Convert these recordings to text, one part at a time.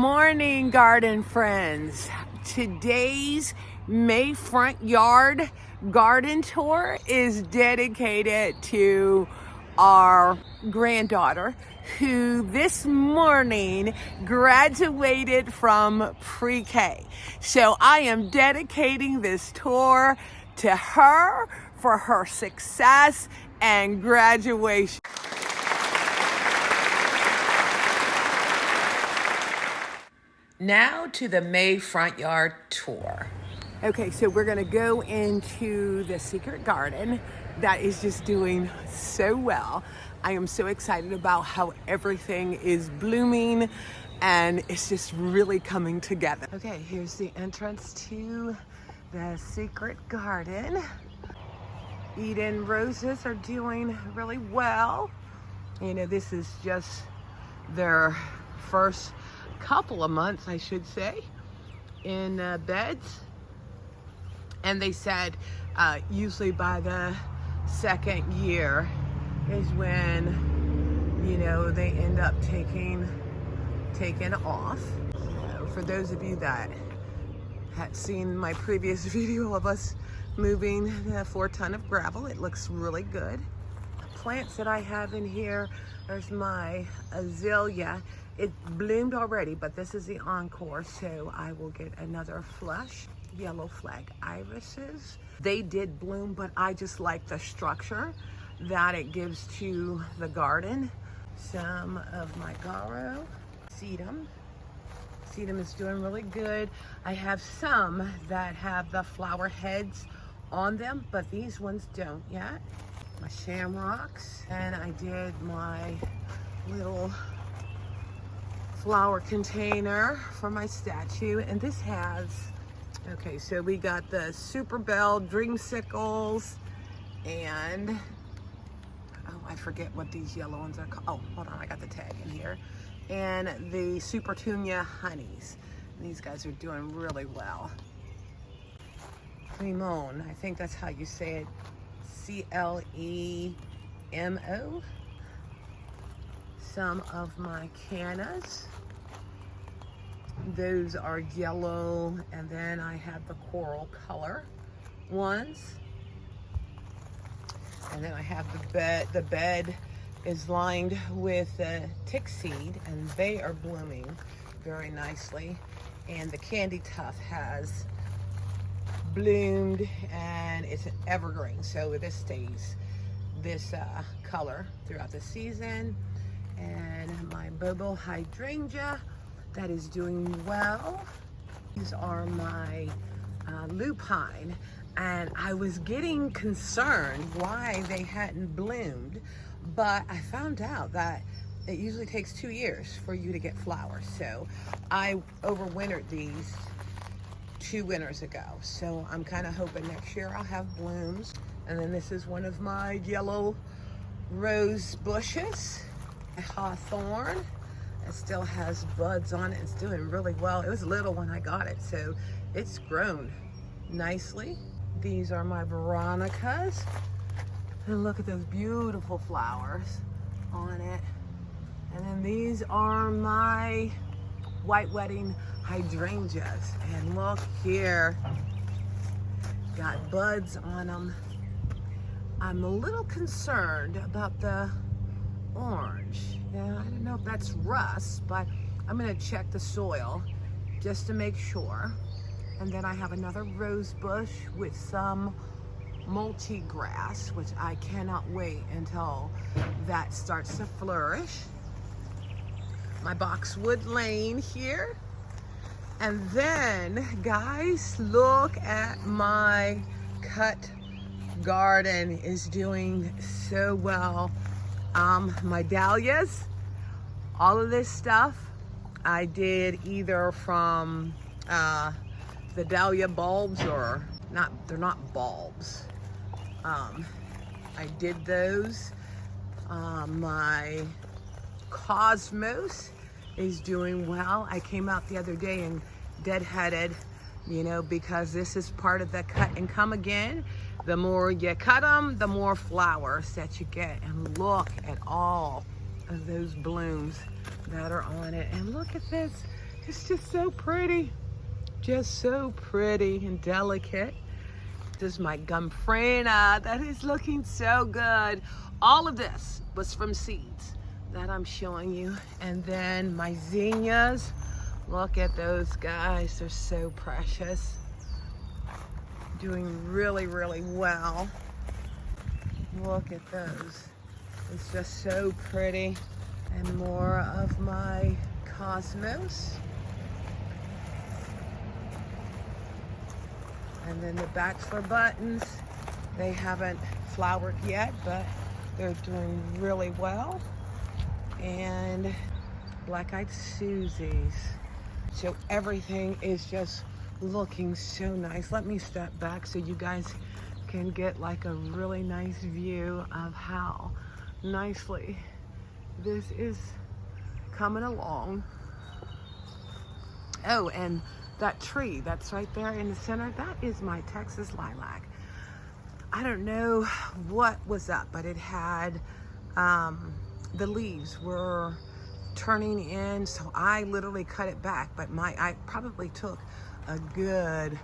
morning, garden friends. Today's May front yard garden tour is dedicated to our granddaughter who this morning graduated from pre-K. So I am dedicating this tour to her for her success and graduation. Now to the May front yard tour. Okay, so we're gonna go into the secret garden that is just doing so well. I am so excited about how everything is blooming and it's just really coming together. Okay, here's the entrance to the secret garden. Eden roses are doing really well. You know, this is just their first couple of months, I should say, in beds. And they said usually by the second year is when, you know, they end up taking off. So for those of you that had seen my previous video of us moving the 4-ton of gravel, it looks really good. Plants that I have in here, there's my azalea. It bloomed already, but this is the encore, so I will get another flush. Yellow flag irises. They did bloom, but I just like the structure that it gives to the garden. Some of my Garo. Sedum. Sedum is doing really good. I have some that have the flower heads on them, but these ones don't yet. My shamrocks, and I did my little flower container for my statue, and this has, okay, so we got the Super Bell dreamsicles, and oh, I forget what these yellow ones are called. Oh, hold on, I got the tag in here. And the Super Tunia honeys. And these guys are doing really well. Clemone, I think that's how you say it. C-L-E-M-O. Some of my cannas. Those are yellow, and then I have the coral color ones. And then I have the bed. The bed is lined with tick seed, and they are blooming very nicely. And the candy tuft has bloomed, and it's an evergreen, so this stays this color throughout the season. And my Bobo hydrangea that is doing well. These are my lupine, and I was getting concerned why they hadn't bloomed, but I found out that it usually takes 2 years for you to get flowers. So I overwintered these 2 winters ago. So I'm kind of hoping next year I'll have blooms. And then this is one of my yellow rose bushes, a hawthorn. It still has buds on it. It's doing really well. It was little when I got it, so it's grown nicely. These are my veronicas. And look at those beautiful flowers on it. And then these are my white wedding hydrangeas. And look here, got buds on them. I'm a little concerned about the orange. Yeah, I don't know if that's rust, but I'm gonna check the soil just to make sure. And then I have another rose bush with some multi-grass, which I cannot wait until that starts to flourish. My boxwood lane here. And then, guys, look at my cut garden is doing so well. My dahlias, all of this stuff, I did either from the dahlia bulbs, or not, they're not bulbs. I did those. My cosmos is doing well. I came out the other day and deadheaded, you know, because this is part of the cut and come again. The more you cut them, the more flowers that you get. And look at all of those blooms that are on it. And look at this. It's just so pretty. Just so pretty and delicate. This is my Gumfrena that is looking so good. All of this was from seeds that I'm showing you. And then my zinnias, look at those guys, they're so precious. Doing really, really well. Look at those. It's just so pretty. And more of my cosmos. And then the backs for buttons, they haven't flowered yet, but they're doing really well. And black-eyed Susies. So everything is just looking so nice. Let me step back so you guys can get like a really nice view of how nicely this is coming along. Oh, and that tree that's right there in the center, that is my Texas lilac. I don't know what was up, but it had, the leaves were turning in, so I literally cut it back, but I probably took a good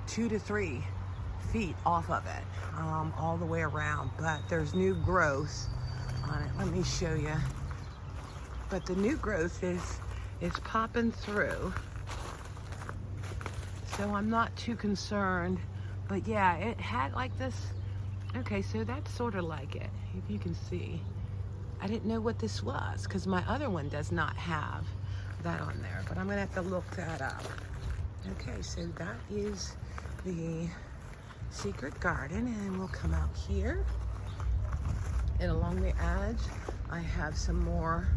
2 to 3 feet off of it, all the way around, but there's new growth on it. Let me show you. But the new growth is popping through, so I'm not too concerned. But yeah, it had like this. Okay, so that's sort of like it, if you can see. I didn't know what this was because my other one does not have that on there, but I'm gonna have to look that up. Okay, so that is the secret garden, and we'll come out here, and along the edge I have some more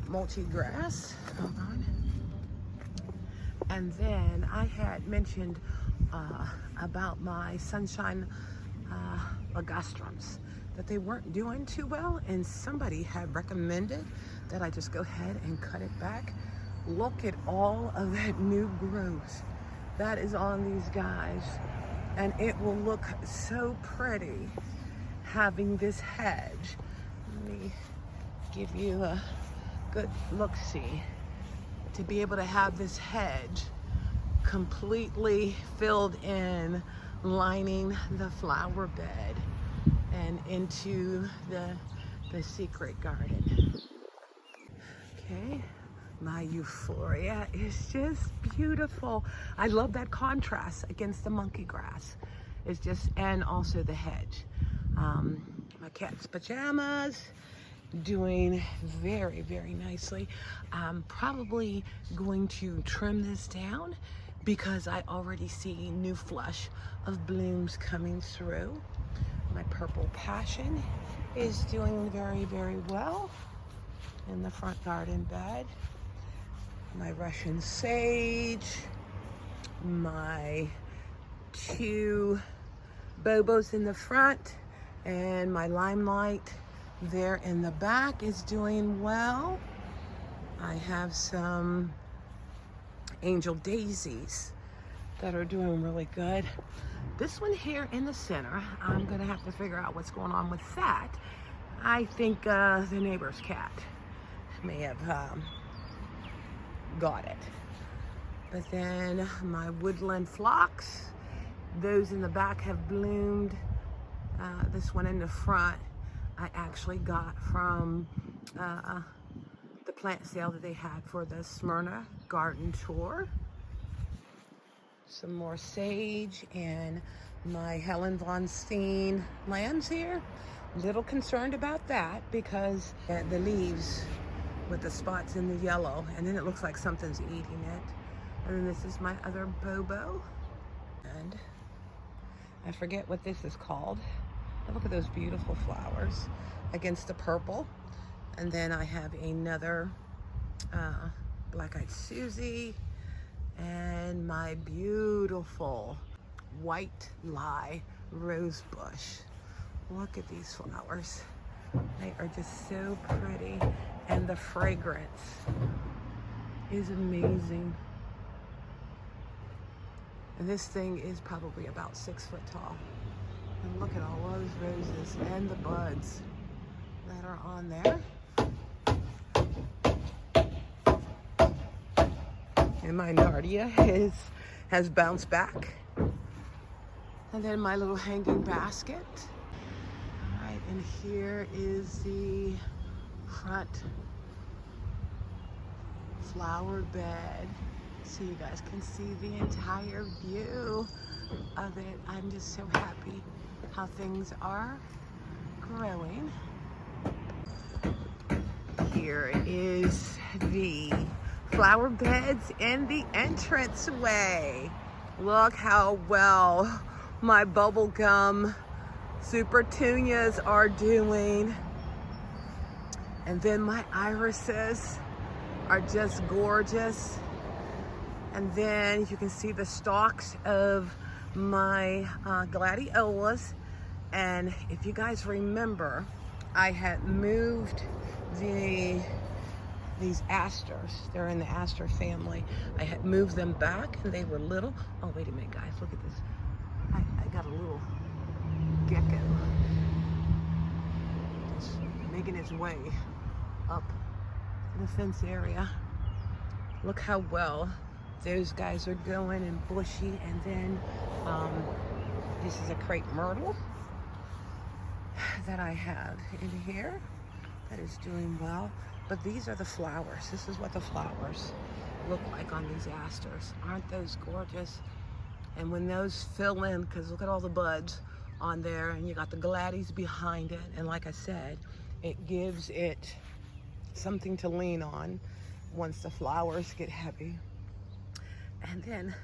multi-grass. Hold on. And then I had mentioned about my sunshine ligustrums, that they weren't doing too well, and somebody had recommended that I just go ahead and cut it back. Look at all of that new growth that is on these guys, and it will look so pretty having this hedge. Let me give you a good look-see. To be able to have this hedge completely filled in, lining the flower bed and into the secret garden. Okay, my euphoria is just beautiful. I love that contrast against the monkey grass. It's just, and also the hedge. My cat's pajamas, doing very, very nicely. I'm probably going to trim this down because I already see new flush of blooms coming through. My purple passion is doing very, very well in the front garden bed. My Russian sage, my 2 bobos in the front, and my limelight there in the back is doing well. I have some angel daisies that are doing really good. This one here in the center, I'm gonna have to figure out what's going on with that. I think the neighbor's cat may have got it. But then my woodland phlox, those in the back have bloomed. This one in the front I actually got from the plant sale that they had for the Smyrna garden tour. Some more sage and my Helen Von Steen lambs here. A little concerned about that because the leaves with the spots in the yellow, and then it looks like something's eating it. And then this is my other bobo, and I forget what this is called. Look at those beautiful flowers against the purple. And then I have another black-eyed Susie and my beautiful white lye rose bush. Look at these flowers. They are just so pretty, and the fragrance is amazing. And this thing is probably about 6 foot tall. And look at all those roses and the buds that are on there. And my Nardia has bounced back. And then my little hanging basket. All right, and here is the front flower bed. So you guys can see the entire view of it. I'm just so happy how things are growing. Here is the flower beds in the entranceway. Look how well my bubblegum super petunias are doing. And then my irises are just gorgeous. And then you can see the stalks of my gladiolas. And if you guys remember, I had moved these asters. They're in the aster family. I had moved them back and they were little. Oh, wait a minute, guys, look at this. I got a little gecko. It's making its way up the fence area. Look how well those guys are going and bushy. And then this is a crepe myrtle that I have in here that is doing well. But these are the flowers. This is what the flowers look like on these asters. Aren't those gorgeous? And when those fill in, because look at all the buds on there, and you got the gladdies behind it. And like I said, it gives it something to lean on once the flowers get heavy. And then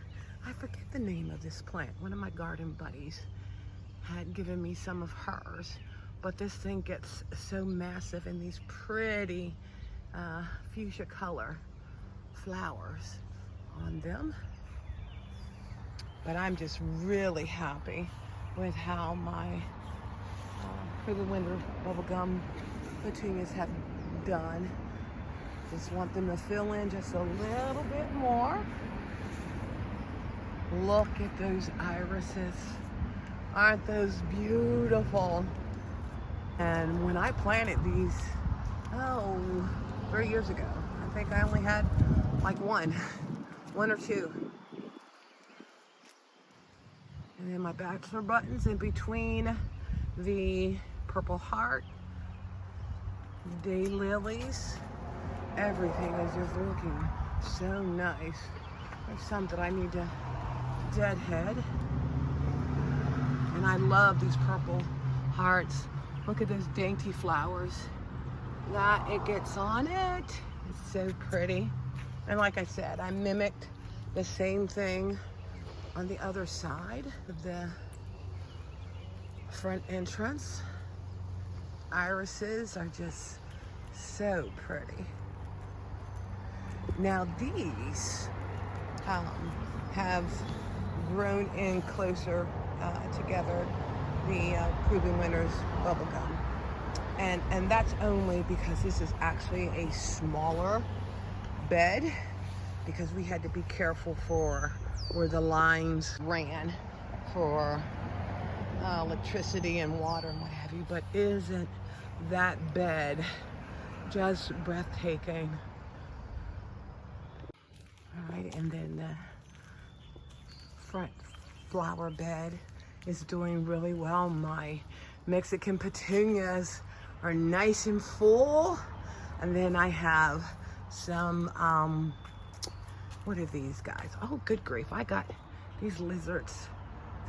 I forget the name of this plant. One of my garden buddies had given me some of hers, but this thing gets so massive in these pretty fuchsia color flowers on them. But I'm just really happy with how my for the winter bubblegum petunias have done. Just want them to fill in just a little bit more. Look at those irises. Aren't those beautiful? And when I planted these, 3 years ago, I think I only had like one or two. And then my bachelor buttons in between the purple heart, daylilies. Everything is just looking so nice. There's some that I need to deadhead. And I love these purple hearts. Look at those dainty flowers that it gets on it. It's so pretty. And like I said, I mimicked the same thing on the other side of the front entrance. Irises are just so pretty. Now these have grown in closer together, the Proven Winners bubblegum. And that's only because this is actually a smaller bed, because we had to be careful for where the lines ran for electricity and water and what have you. But isn't that bed just breathtaking? All right, and then the front flower bed is doing really well. My Mexican petunias are nice and full. And then I have some, what are these guys? Oh, good grief. I got these lizards,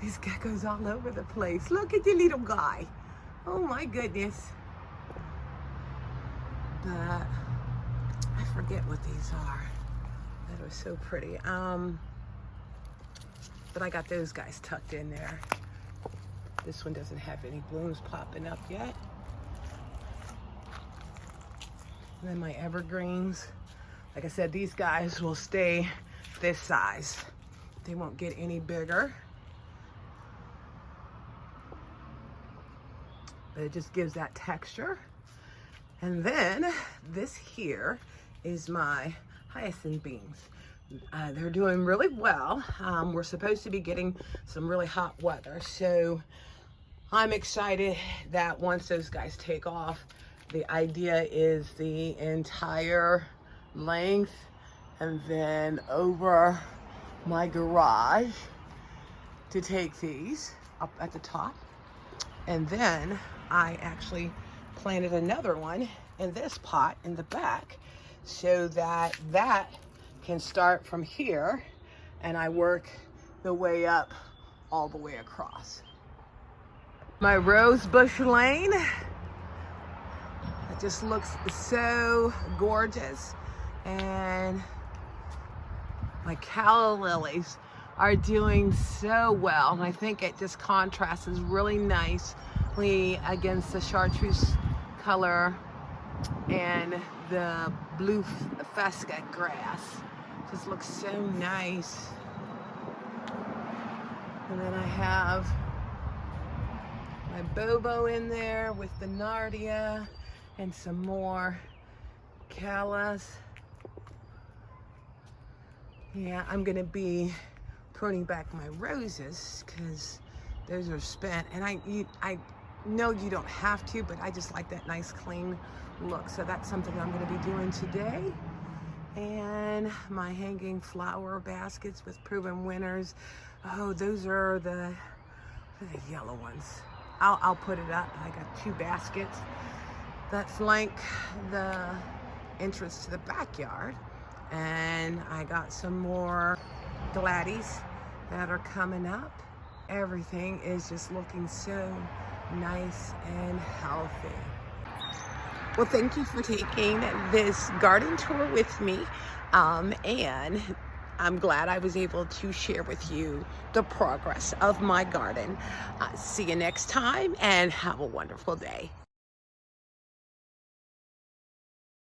these geckos all over the place. Look at the little guy. Oh my goodness. But I forget what these are. That are so pretty. But I got those guys tucked in there. This one doesn't have any blooms popping up yet. And then my evergreens. Like I said, these guys will stay this size. They won't get any bigger. But it just gives that texture. And then this here is my hyacinth beans. They're doing really well. We're supposed to be getting some really hot weather, so I'm excited that once those guys take off, the idea is the entire length and then over my garage to take these up at the top. And then I actually planted another one in this pot in the back so that that can start from here and I work the way up all the way across. My rose bush lane, it just looks so gorgeous. And my calla lilies are doing so well. And I think it just contrasts really nicely against the chartreuse color and the blue fesca grass. Just looks so nice. And then I have my bobo in there with the nardia and some more callas. Yeah, I'm gonna be pruning back my roses because those are spent, and I know you don't have to, but I just like that nice clean look. So that's something I'm gonna be doing today. And my hanging flower baskets with proven winners. Oh, those are the yellow ones. I'll put it up. I got 2 baskets that flank the entrance to the backyard. And I got some more Dahlias that are coming up. Everything is just looking so nice and healthy. Well, thank you for taking this garden tour with me. And I'm glad I was able to share with you the progress of my garden. See you next time and have a wonderful day.